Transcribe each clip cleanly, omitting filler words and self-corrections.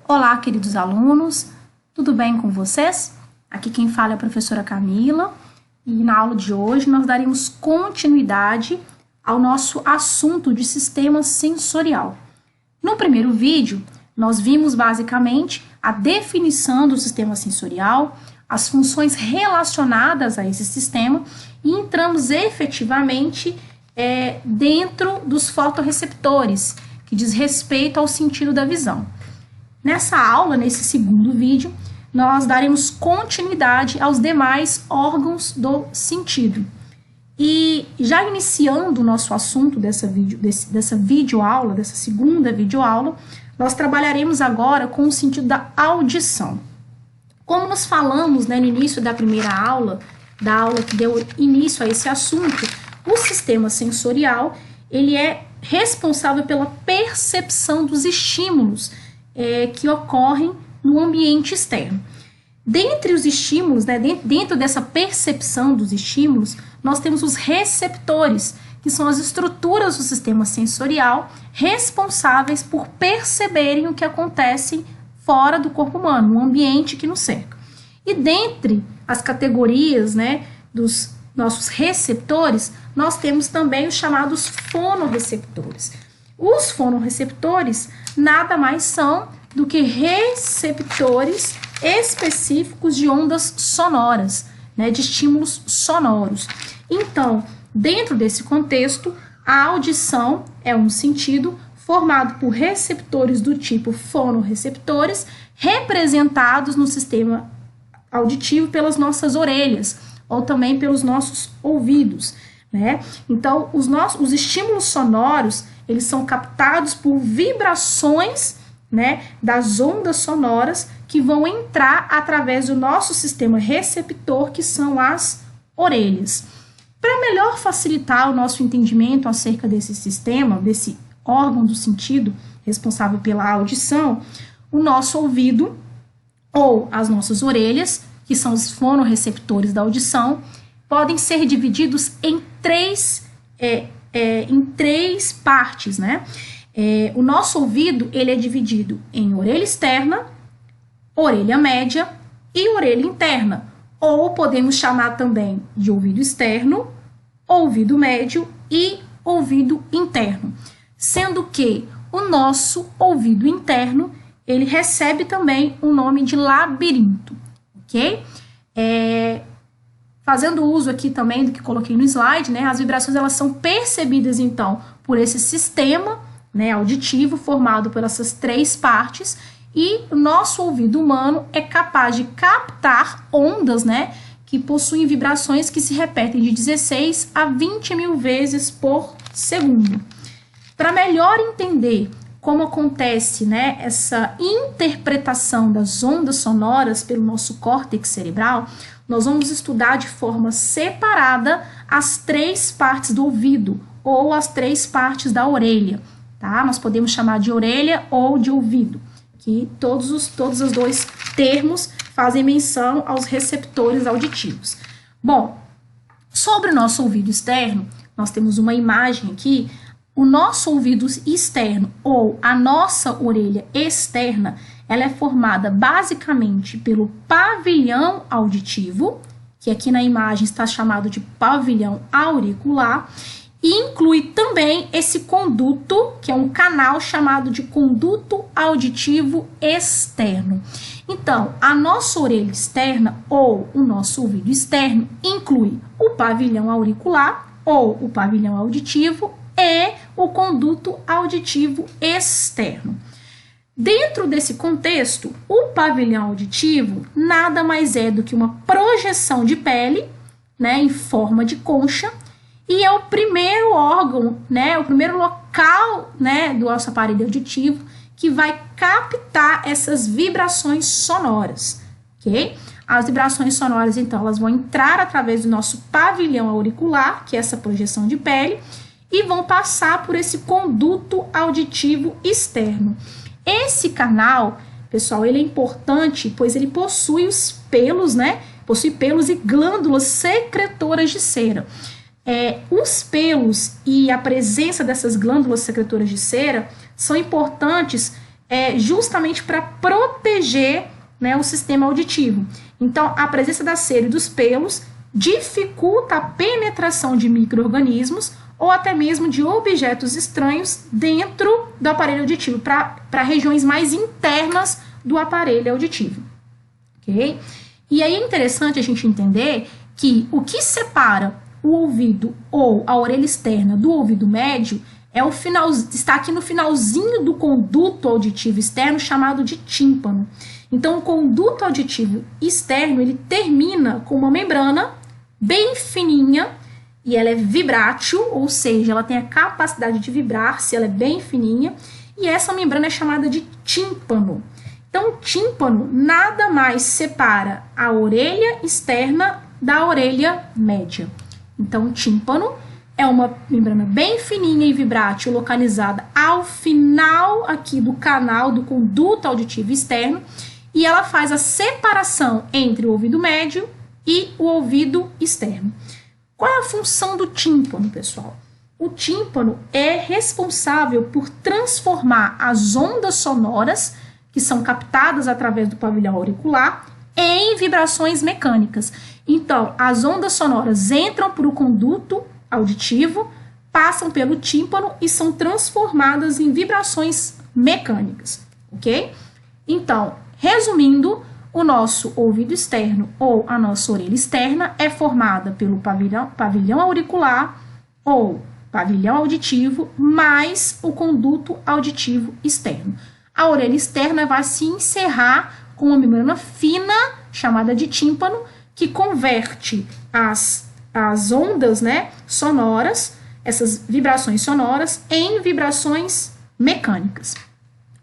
Olá, queridos alunos, tudo bem com vocês? Aqui quem fala é a professora Camila e na aula de hoje nós daremos continuidade ao nosso assunto de sistema sensorial. No primeiro vídeo, nós vimos basicamente a definição do sistema sensorial, as funções relacionadas a esse sistema e entramos efetivamente dentro dos fotorreceptores, que diz respeito ao sentido da visão. Nessa aula, nesse segundo vídeo, nós daremos continuidade aos demais órgãos do sentido. E já iniciando o nosso assunto dessa videoaula, dessa segunda videoaula, nós trabalharemos agora com o sentido da audição. Como nós falamos no início da primeira aula, da aula que deu início a esse assunto, o sistema sensorial, ele é responsável pela percepção dos estímulos que ocorrem no ambiente externo. Dentre os estímulos, dentro dessa percepção dos estímulos, nós temos os receptores, que são as estruturas do sistema sensorial responsáveis por perceberem o que acontece fora do corpo humano, no ambiente que nos cerca. E dentre as categorias dos nossos receptores, nós temos também os chamados fonorreceptores. Os fonorreceptores nada mais são do que receptores específicos de ondas sonoras, de estímulos sonoros. Então, dentro desse contexto, a audição é um sentido formado por receptores do tipo fonorreceptores, representados no sistema auditivo pelas nossas orelhas, ou também pelos nossos ouvidos, Então, os estímulos sonoros, eles são captados por vibrações, das ondas sonoras que vão entrar através do nosso sistema receptor, que são as orelhas. Para melhor facilitar o nosso entendimento acerca desse sistema, desse órgão do sentido responsável pela audição, o nosso ouvido ou as nossas orelhas, que são os fonorreceptores da audição, podem ser divididos em três partes, O nosso ouvido, ele é dividido em orelha externa, orelha média e orelha interna, ou podemos chamar também de ouvido externo, ouvido médio e ouvido interno, sendo que o nosso ouvido interno, ele recebe também o nome de labirinto, ok? Fazendo uso aqui também do que coloquei no slide, as vibrações elas são percebidas então por esse sistema auditivo formado por essas três partes, e o nosso ouvido humano é capaz de captar ondas, que possuem vibrações que se repetem de 16 a 20 mil vezes por segundo. Para melhor entender como acontece essa interpretação das ondas sonoras pelo nosso córtex cerebral, nós vamos estudar de forma separada as três partes do ouvido ou as três partes da orelha, tá? Nós podemos chamar de orelha ou de ouvido, que todos os dois termos fazem menção aos receptores auditivos. Bom, sobre o nosso ouvido externo, nós temos uma imagem aqui. O nosso ouvido externo ou a nossa orelha externa, ela é formada basicamente pelo pavilhão auditivo, que aqui na imagem está chamado de pavilhão auricular, e inclui também esse conduto, que é um canal chamado de conduto auditivo externo. Então, a nossa orelha externa ou o nosso ouvido externo inclui o pavilhão auricular ou o pavilhão auditivo e o conduto auditivo externo. Dentro desse contexto, o pavilhão auditivo nada mais é do que uma projeção de pele, em forma de concha, e é o primeiro órgão, o primeiro local, do nosso aparelho auditivo que vai captar essas vibrações sonoras, ok? As vibrações sonoras, então, elas vão entrar através do nosso pavilhão auricular, que é essa projeção de pele, e vão passar por esse conduto auditivo externo. Esse canal, pessoal, ele é importante, pois ele possui os pelos, Possui pelos e glândulas secretoras de cera. Os pelos e a presença dessas glândulas secretoras de cera são importantes justamente para proteger, né, o sistema auditivo. Então, a presença da cera e dos pelos dificulta a penetração de micro-organismos ou até mesmo de objetos estranhos dentro do aparelho auditivo, para regiões mais internas do aparelho auditivo. Ok? E aí é interessante a gente entender que o que separa o ouvido ou a orelha externa do ouvido médio está aqui no finalzinho do conduto auditivo externo, chamado de tímpano. Então, o conduto auditivo externo, ele termina com uma membrana bem fininha, e ela é vibrátil, ou seja, ela tem a capacidade de vibrar, se ela é bem fininha, e essa membrana é chamada de tímpano. Então, o tímpano nada mais separa a orelha externa da orelha média. Então, o tímpano é uma membrana bem fininha e vibrátil, localizada ao final aqui do canal do conduto auditivo externo, e ela faz a separação entre o ouvido médio e o ouvido externo. Qual é a função do tímpano, pessoal? O tímpano é responsável por transformar as ondas sonoras, que são captadas através do pavilhão auricular, em vibrações mecânicas. Então, as ondas sonoras entram por o conduto auditivo, passam pelo tímpano e são transformadas em vibrações mecânicas, ok? Então, resumindo, o nosso ouvido externo ou a nossa orelha externa é formada pelo pavilhão auricular ou pavilhão auditivo mais o conduto auditivo externo. A orelha externa vai se encerrar com uma membrana fina, chamada de tímpano, que converte as ondas, né, sonoras, essas vibrações sonoras, em vibrações mecânicas.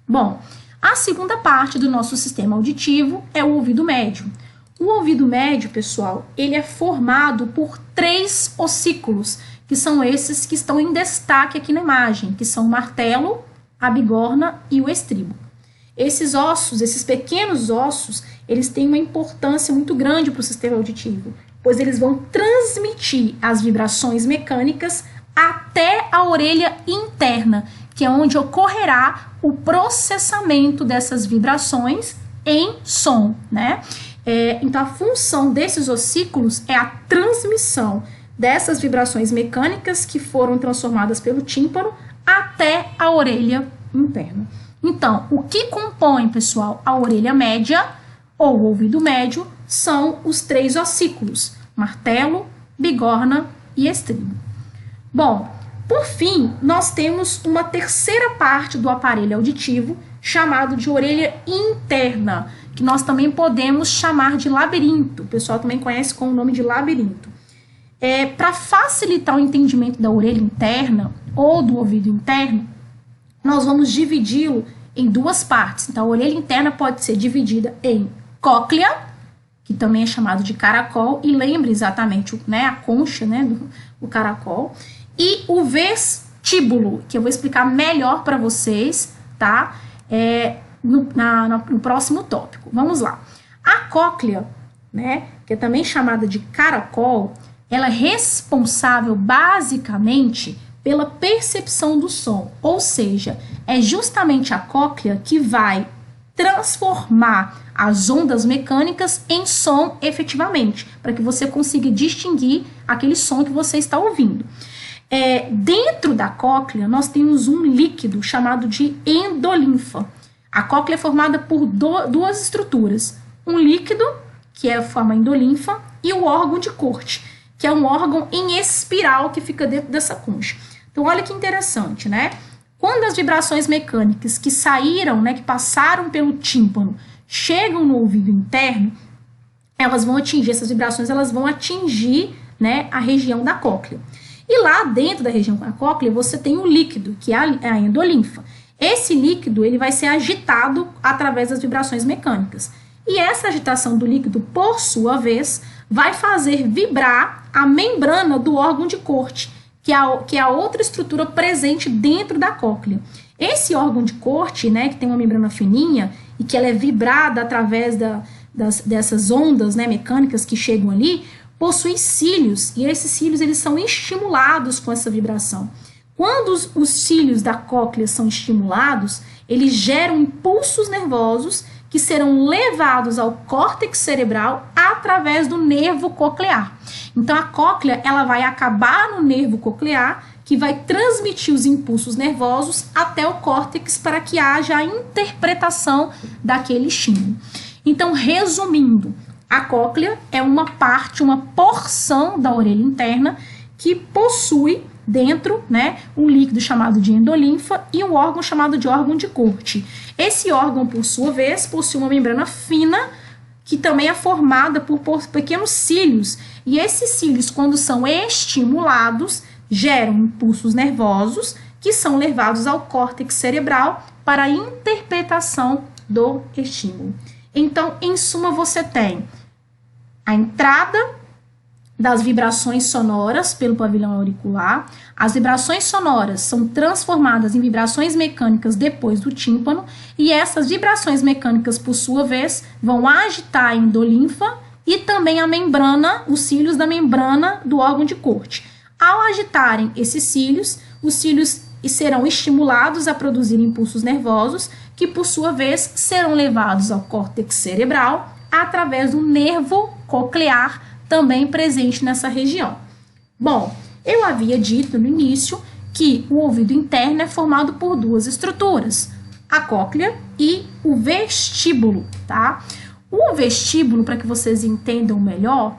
Bom, a segunda parte do nosso sistema auditivo é o ouvido médio. O ouvido médio, pessoal, ele é formado por 3 ossículos, que são esses que estão em destaque aqui na imagem, que são o martelo, a bigorna e o estribo. Esses ossos, esses pequenos ossos, eles têm uma importância muito grande para o sistema auditivo, pois eles vão transmitir as vibrações mecânicas até a orelha interna, que é onde ocorrerá o processamento dessas vibrações em som, né? Então, a função desses ossículos é a transmissão dessas vibrações mecânicas que foram transformadas pelo tímpano até a orelha interna. Então, o que compõe, pessoal, a orelha média ou o ouvido médio são os 3 ossículos: martelo, bigorna e estribo. Bom, por fim, nós temos uma terceira parte do aparelho auditivo, chamado de orelha interna, que nós também podemos chamar de labirinto. O pessoal também conhece com o nome de labirinto. Para facilitar o entendimento da orelha interna ou do ouvido interno, nós vamos dividi-lo em 2 partes. Então, a orelha interna pode ser dividida em cóclea, que também é chamado de caracol, e lembre exatamente, né, a concha, né, do caracol, e o vestíbulo, que eu vou explicar melhor para vocês, tá? No próximo tópico. Vamos lá. A cóclea, né, que é também chamada de caracol, ela é responsável basicamente pela percepção do som, ou seja, é justamente a cóclea que vai transformar as ondas mecânicas em som efetivamente, para que você consiga distinguir aquele som que você está ouvindo. Dentro da cóclea, nós temos um líquido chamado de endolinfa. A cóclea é formada por 2 estruturas, um líquido, que é a forma endolinfa, e o órgão de Corte, que é um órgão em espiral que fica dentro dessa concha. Então, olha que interessante, né? Quando as vibrações mecânicas que saíram, né, que passaram pelo tímpano, chegam no ouvido interno, essas vibrações elas vão atingir, né, a região da cóclea. E lá dentro da região da cóclea, você tem um líquido, que é a endolinfa. Esse líquido, ele vai ser agitado através das vibrações mecânicas. E essa agitação do líquido, por sua vez, vai fazer vibrar a membrana do órgão de Corte, que é a outra estrutura presente dentro da cóclea. Esse órgão de Corte, né, que tem uma membrana fininha e que ela é vibrada através dessas ondas, né, mecânicas que chegam ali, possui cílios, e esses cílios eles são estimulados com essa vibração. Quando os cílios da cóclea são estimulados, eles geram impulsos nervosos que serão levados ao córtex cerebral através do nervo coclear. Então, a cóclea, ela vai acabar no nervo coclear, que vai transmitir os impulsos nervosos até o córtex para que haja a interpretação daquele estímulo. Então, resumindo, a cóclea é uma parte, uma porção da orelha interna que possui dentro, né, um líquido chamado de endolinfa e um órgão chamado de órgão de Corti. Esse órgão, por sua vez, possui uma membrana fina que também é formada por pequenos cílios. E esses cílios, quando são estimulados, geram impulsos nervosos que são levados ao córtex cerebral para a interpretação do estímulo. Então, em suma, você tem a entrada das vibrações sonoras pelo pavilhão auricular. As vibrações sonoras são transformadas em vibrações mecânicas depois do tímpano, e essas vibrações mecânicas, por sua vez, vão agitar a endolinfa e também a membrana, os cílios da membrana do órgão de Corti. Ao agitarem esses cílios, os cílios serão estimulados a produzir impulsos nervosos, que por sua vez serão levados ao córtex cerebral através do nervo coclear, também presente nessa região. Bom, eu havia dito no início que o ouvido interno é formado por duas estruturas, a cóclea e o vestíbulo, tá? O vestíbulo, para que vocês entendam melhor,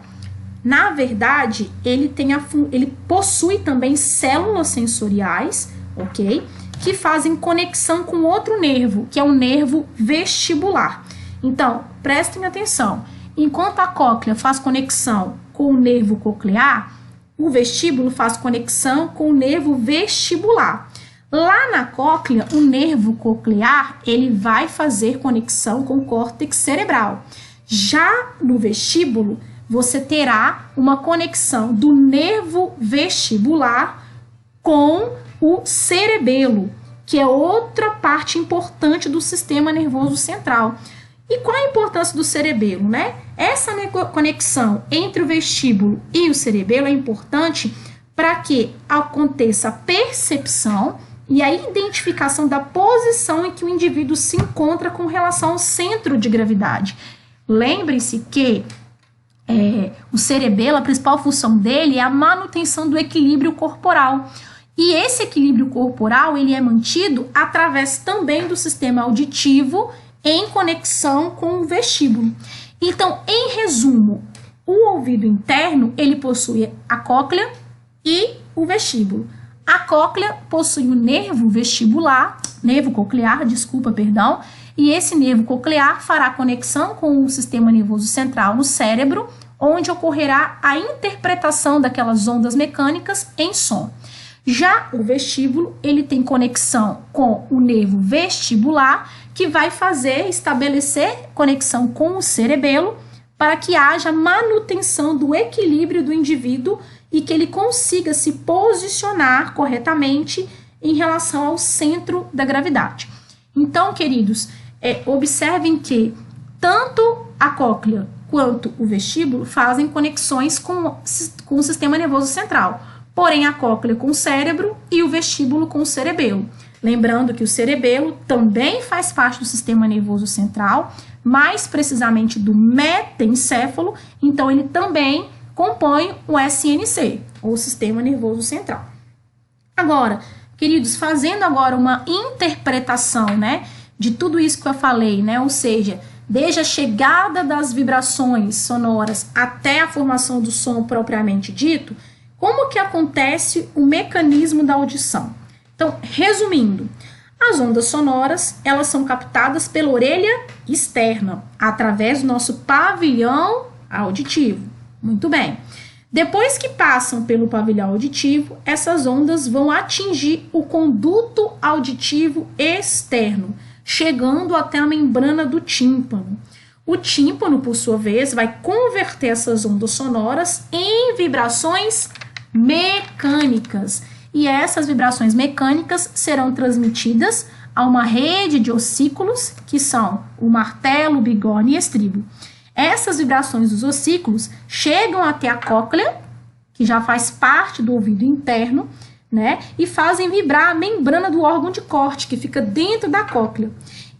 na verdade, ele possui também células sensoriais, ok? Que fazem conexão com outro nervo, que é o nervo vestibular. Então, prestem atenção. Enquanto a cóclea faz conexão com o nervo coclear, o vestíbulo faz conexão com o nervo vestibular. Lá na cóclea, o nervo coclear, ele vai fazer conexão com o córtex cerebral. Já no vestíbulo, você terá uma conexão do nervo vestibular com o cerebelo, que é outra parte importante do sistema nervoso central. E qual a importância do cerebelo, né? Essa conexão entre o vestíbulo e o cerebelo é importante para que aconteça a percepção e a identificação da posição em que o indivíduo se encontra com relação ao centro de gravidade. Lembre-se que o cerebelo, a principal função dele é a manutenção do equilíbrio corporal. E esse equilíbrio corporal, ele é mantido através também do sistema auditivo em conexão com o vestíbulo. Então, em resumo, o ouvido interno, ele possui a cóclea e o vestíbulo. A cóclea possui o nervo vestibular, nervo coclear, e esse nervo coclear fará conexão com o sistema nervoso central no cérebro, onde ocorrerá a interpretação daquelas ondas mecânicas em som. Já o vestíbulo, ele tem conexão com o nervo vestibular, que vai estabelecer conexão com o cerebelo, para que haja manutenção do equilíbrio do indivíduo e que ele consiga se posicionar corretamente em relação ao centro da gravidade. Então, queridos, observem que tanto a cóclea quanto o vestíbulo fazem conexões com o sistema nervoso central, porém a cóclea com o cérebro e o vestíbulo com o cerebelo. Lembrando que o cerebelo também faz parte do sistema nervoso central, mais precisamente do metencéfalo, então ele também compõe o SNC, ou Sistema Nervoso Central. Agora, queridos, fazendo agora uma interpretação, né, de tudo isso que eu falei, né, ou seja, desde a chegada das vibrações sonoras até a formação do som propriamente dito, como que acontece o mecanismo da audição? Então, resumindo, as ondas sonoras, elas são captadas pela orelha externa, através do nosso pavilhão auditivo. Muito bem. Depois que passam pelo pavilhão auditivo, essas ondas vão atingir o conduto auditivo externo, chegando até a membrana do tímpano. O tímpano, por sua vez, vai converter essas ondas sonoras em vibrações mecânicas. E essas vibrações mecânicas serão transmitidas a uma rede de ossículos, que são o martelo, o bigorna e estribo. Essas vibrações dos ossículos chegam até a cóclea, que já faz parte do ouvido interno, né? E fazem vibrar a membrana do órgão de corte, que fica dentro da cóclea.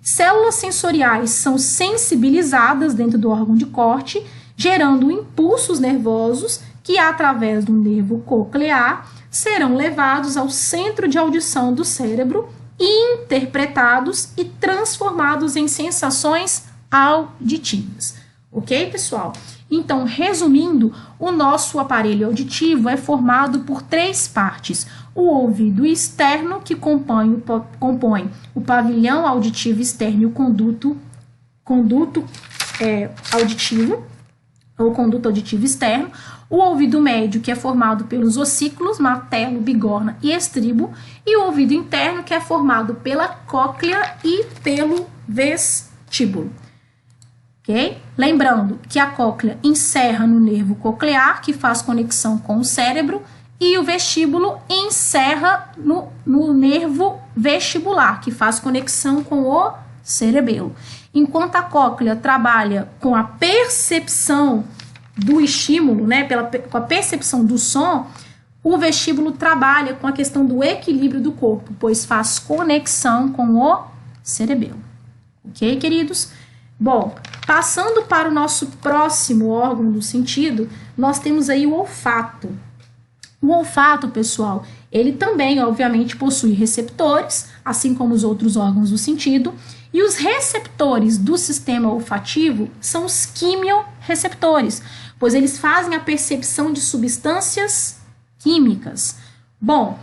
Células sensoriais são sensibilizadas dentro do órgão de corte, gerando impulsos nervosos que, através do nervo coclear, serão levados ao centro de audição do cérebro, interpretados e transformados em sensações auditivas. Ok, pessoal? Então, resumindo, o nosso aparelho auditivo é formado por 3 partes. O ouvido externo, que compõe o pavilhão auditivo externo e o conduto auditivo, ou conduto auditivo externo. O ouvido médio, que é formado pelos ossículos, matelo, bigorna e estribo. E o ouvido interno, que é formado pela cóclea e pelo vestíbulo. Ok? Lembrando que a cóclea encerra no nervo coclear, que faz conexão com o cérebro, e o vestíbulo encerra no nervo vestibular, que faz conexão com o cerebelo. Enquanto a cóclea trabalha com a percepção do estímulo, né, com a percepção do som, o vestíbulo trabalha com a questão do equilíbrio do corpo, pois faz conexão com o cerebelo. Ok, queridos? Bom, passando para o nosso próximo órgão do sentido, nós temos aí o olfato. O olfato, pessoal, ele também, obviamente, possui receptores, assim como os outros órgãos do sentido, e os receptores do sistema olfativo são os quimiorreceptores, pois eles fazem a percepção de substâncias químicas. Bom,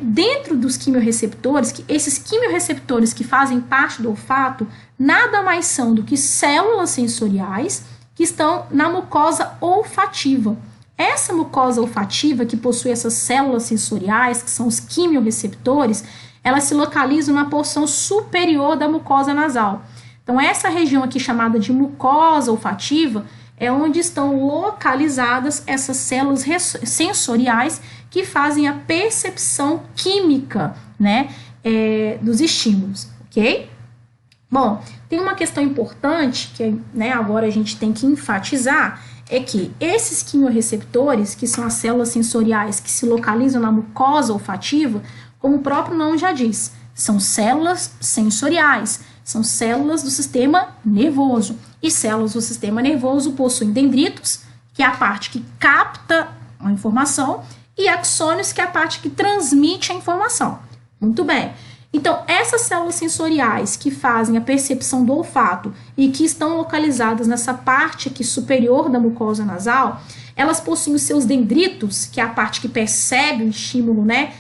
dentro dos quimiorreceptores, esses quimiorreceptores que fazem parte do olfato, nada mais são do que células sensoriais que estão na mucosa olfativa. Essa mucosa olfativa que possui essas células sensoriais, que são os quimiorreceptores, elas se localizam na porção superior da mucosa nasal. Então, essa região aqui chamada de mucosa olfativa é onde estão localizadas essas células sensoriais que fazem a percepção química, né, dos estímulos, ok? Bom, tem uma questão importante que, né, agora a gente tem que enfatizar, é que esses quimiorreceptores, que são as células sensoriais que se localizam na mucosa olfativa, como o próprio nome já diz, são células sensoriais, são células do sistema nervoso. E células do sistema nervoso possuem dendritos, que é a parte que capta a informação, e axônios, que é a parte que transmite a informação. Muito bem. Então, essas células sensoriais que fazem a percepção do olfato e que estão localizadas nessa parte aqui superior da mucosa nasal, elas possuem os seus dendritos, que é a parte que percebe o estímulo, né,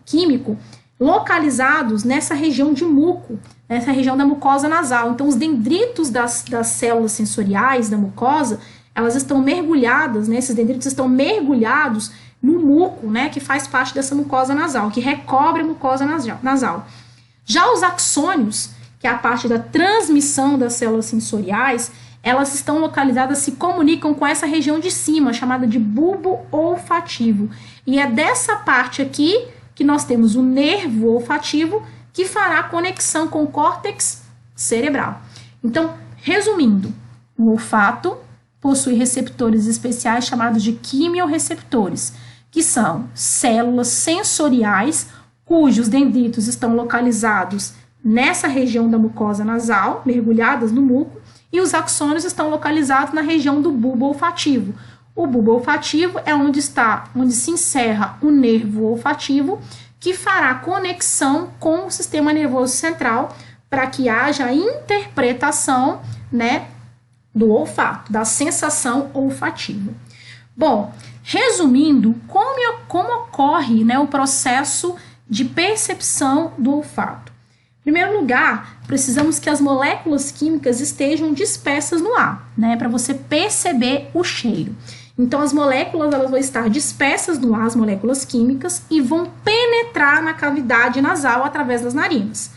químico, localizados nessa região de muco, nessa região da mucosa nasal. Então, os dendritos das células sensoriais da mucosa, elas estão mergulhadas, né, esses dendritos estão mergulhados no muco, né, que faz parte dessa mucosa nasal, que recobre a mucosa nasal. Já os axônios, que é a parte da transmissão das células sensoriais, elas estão localizadas, se comunicam com essa região de cima, chamada de bulbo olfativo. E é dessa parte aqui que nós temos o nervo olfativo, que fará conexão com o córtex cerebral. Então, resumindo, o olfato possui receptores especiais chamados de quimiorreceptores, que são células sensoriais cujos dendritos estão localizados nessa região da mucosa nasal, mergulhadas no muco, e os axônios estão localizados na região do bulbo olfativo. O bulbo olfativo é onde se encerra o nervo olfativo, que fará conexão com o sistema nervoso central para que haja a interpretação, né, do olfato, da sensação olfativa. Bom, resumindo, como ocorre, né, o processo de percepção do olfato? Em primeiro lugar, precisamos que as moléculas químicas estejam dispersas no ar, né, para você perceber o cheiro. Então, as moléculas elas vão estar dispersas no ar, as moléculas químicas, e vão penetrar na cavidade nasal através das narinas.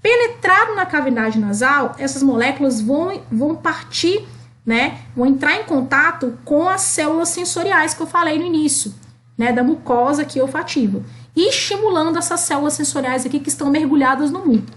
Penetrado na cavidade nasal, essas moléculas vão partir, né, vão entrar em contato com as células sensoriais que eu falei no início, né, da mucosa aqui olfativa, e estimulando essas células sensoriais aqui que estão mergulhadas no muco.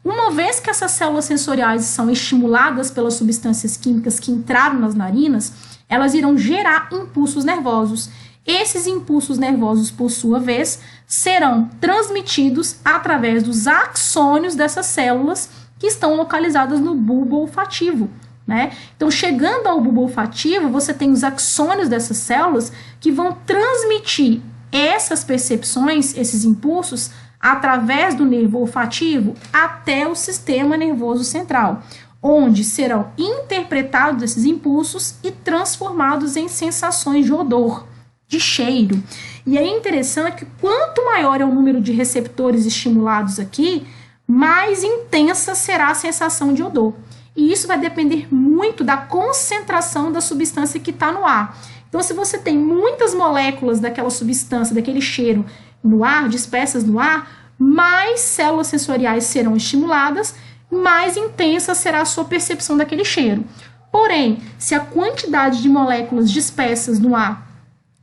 Uma vez que essas células sensoriais são estimuladas pelas substâncias químicas que entraram nas narinas, elas irão gerar impulsos nervosos. Esses impulsos nervosos, por sua vez, serão transmitidos através dos axônios dessas células que estão localizadas no bulbo olfativo, né? Então, chegando ao bulbo olfativo, você tem os axônios dessas células que vão transmitir essas percepções, esses impulsos, através do nervo olfativo até o sistema nervoso central, onde serão interpretados esses impulsos e transformados em sensações de odor, de cheiro. E é interessante que quanto maior é o número de receptores estimulados aqui, mais intensa será a sensação de odor. E isso vai depender muito da concentração da substância que está no ar. Então, se você tem muitas moléculas daquela substância, daquele cheiro no ar, dispersas no ar, mais células sensoriais serão estimuladas, mais intensa será a sua percepção daquele cheiro. Porém, se a quantidade de moléculas dispersas no ar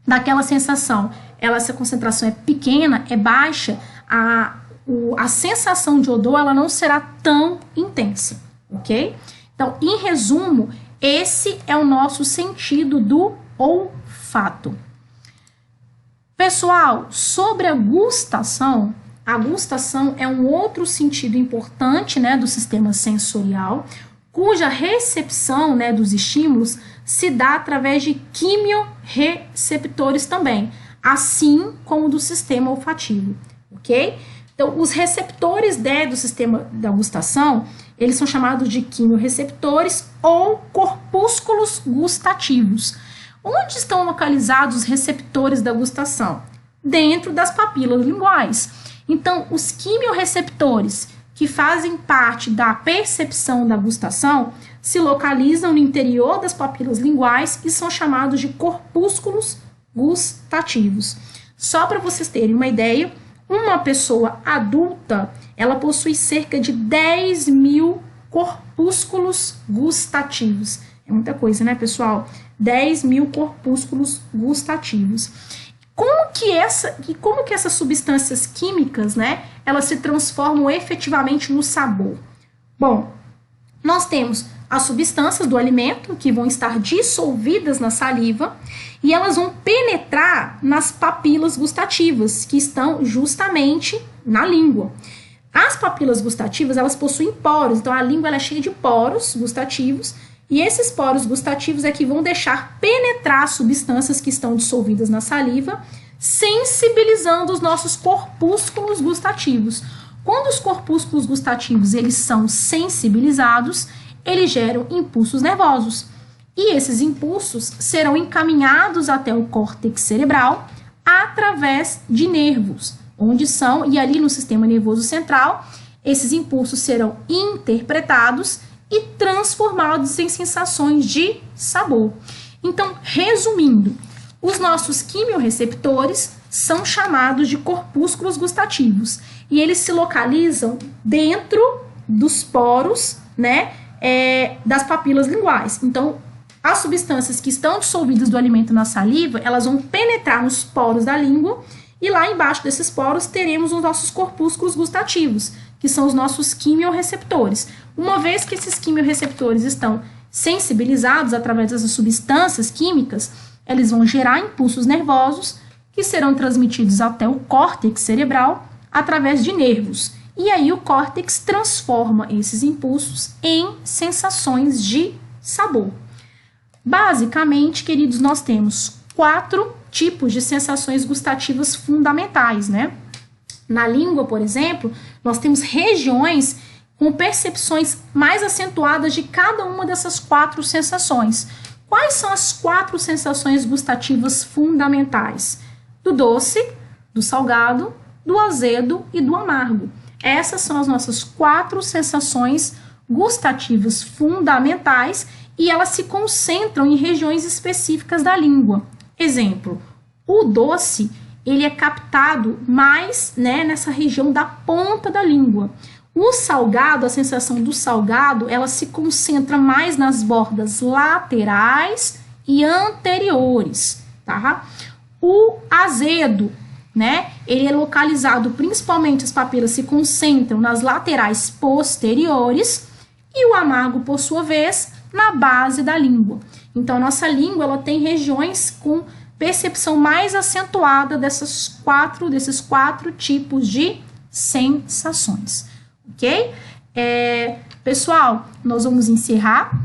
daquela sensação, essa concentração é pequena, é baixa, a sensação de odor ela não será tão intensa, ok? Então, em resumo, esse é o nosso sentido do olfato. Pessoal, sobre a gustação é um outro sentido importante, né, do sistema sensorial, cuja recepção, né, dos estímulos se dá através de quimiorreceptores também, assim como do sistema olfativo, ok? Então, os receptores, né, do sistema da gustação, eles são chamados de quimiorreceptores ou corpúsculos gustativos. Onde estão localizados os receptores da gustação? Dentro das papilas linguais. Então, os quimiorreceptores, que fazem parte da percepção da gustação, se localizam no interior das papilas linguais e são chamados de corpúsculos gustativos. Só para vocês terem uma ideia, uma pessoa adulta, ela possui cerca de 10 mil corpúsculos gustativos. É muita coisa, né, pessoal? 10 mil corpúsculos gustativos. Como que essas substâncias químicas, né, elas se transformam efetivamente no sabor? Bom, nós temos as substâncias do alimento que vão estar dissolvidas na saliva e elas vão penetrar nas papilas gustativas, que estão justamente na língua. As papilas gustativas, elas possuem poros, então a língua ela é cheia de poros gustativos, e esses poros gustativos é que vão deixar penetrar as substâncias que estão dissolvidas na saliva, sensibilizando os nossos corpúsculos gustativos. Quando os corpúsculos gustativos eles são sensibilizados, eles geram impulsos nervosos. E esses impulsos serão encaminhados até o córtex cerebral através de nervos, onde são, e ali no sistema nervoso central, esses impulsos serão interpretados e transformados em sensações de sabor. Então, resumindo, os nossos quimiorreceptores são chamados de corpúsculos gustativos e eles se localizam dentro dos poros, né, das papilas linguais. Então, as substâncias que estão dissolvidas do alimento na saliva, elas vão penetrar nos poros da língua e lá embaixo desses poros teremos os nossos corpúsculos gustativos, que são os nossos quimiorreceptores. Uma vez que esses quimiorreceptores estão sensibilizados através dessas substâncias químicas, eles vão gerar impulsos nervosos que serão transmitidos até o córtex cerebral através de nervos. E aí o córtex transforma esses impulsos em sensações de sabor. Basicamente, queridos, nós temos 4 tipos de sensações gustativas fundamentais, né? Na língua, por exemplo, nós temos regiões com percepções mais acentuadas de cada uma dessas 4 sensações. Quais são as 4 sensações gustativas fundamentais? Do doce, do salgado, do azedo e do amargo. Essas são as nossas 4 sensações gustativas fundamentais e elas se concentram em regiões específicas da língua. Exemplo, o doce, ele é captado mais, né, nessa região da ponta da língua. O salgado, a sensação do salgado, ela se concentra mais nas bordas laterais e anteriores, tá? O azedo, né, ele é localizado, principalmente as papilas se concentram nas laterais posteriores e o amargo, por sua vez, na base da língua. Então, a nossa língua, ela tem regiões com percepção mais acentuada desses quatro tipos de sensações, ok? Pessoal, nós vamos encerrar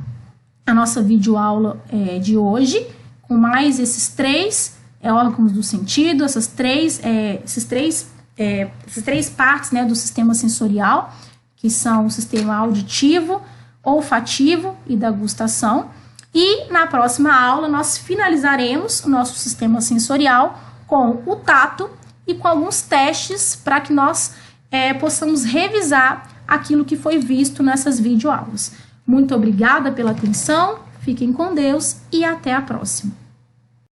a nossa videoaula de hoje com mais esses três órgãos do sentido, essas três partes, né, do sistema sensorial, que são o sistema auditivo, olfativo e da gustação. E na próxima aula nós finalizaremos o nosso sistema sensorial com o tato e com alguns testes para que nós possamos revisar aquilo que foi visto nessas videoaulas. Muito obrigada pela atenção, fiquem com Deus e até a próxima.